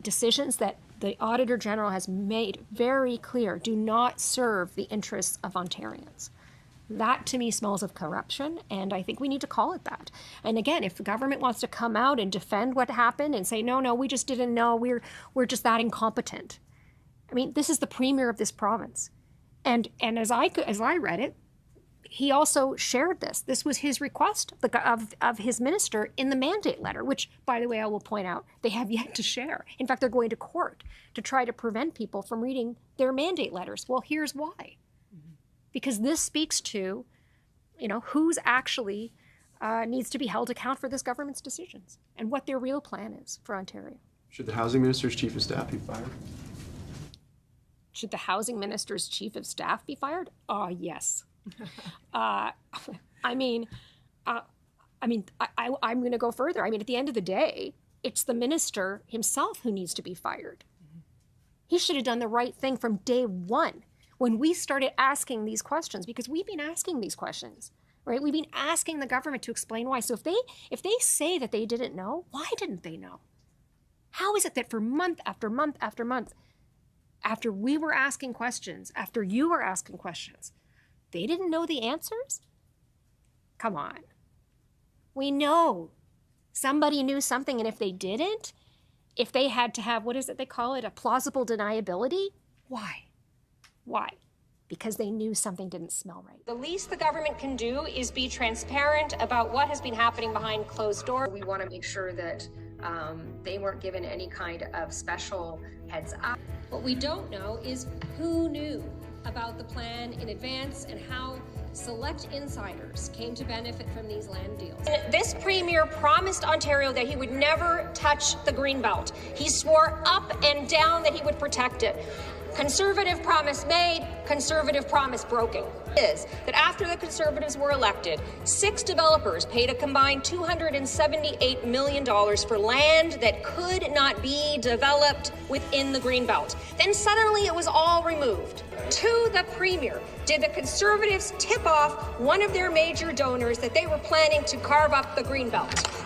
decisions that the Auditor General has made very clear do not serve the interests of Ontarians. That, to me, smells of corruption, and I think we need to call it that. And again, if the government wants to come out and defend what happened and say, no, we just didn't know, we're just that incompetent. I mean, this is the premier of this province. And as I read it, he also shared this. This was his request of his minister in the mandate letter, which, by the way, I will point out, they have yet to share. In fact, they're going to court to try to prevent people from reading their mandate letters. Well, here's why. Because this speaks to, who's actually needs to be held to account for this government's decisions and what their real plan is for Ontario. Should the housing minister's chief of staff be fired? Should the housing minister's chief of staff be fired? Yes. I'm going to go further. I mean, at the end of the day, it's the minister himself who needs to be fired. He should have done the right thing from day one when we started asking these questions, because we've been asking these questions, right? We've been asking the government to explain why. So if they say that they didn't know, why didn't they know? How is it that for month after month after month, after we were asking questions, after you were asking questions, they didn't know the answers? Come on. We know somebody knew something, and if they didn't, if they had to have, what is it they call it, a plausible deniability, why? Why? Because they knew something didn't smell right. The least the government can do is be transparent about what has been happening behind closed doors. We want to make sure that they weren't given any kind of special heads up. What we don't know is who knew about the plan in advance and how select insiders came to benefit from these land deals. This premier promised Ontario that he would never touch the Greenbelt. He swore up and down that he would protect it. Conservative promise made, conservative promise broken. Is that after the Conservatives were elected, 6 developers paid a combined $278 million for land that could not be developed within the Greenbelt. Then suddenly it was all removed. To the premier, did the Conservatives tip off one of their major donors that they were planning to carve up the Greenbelt?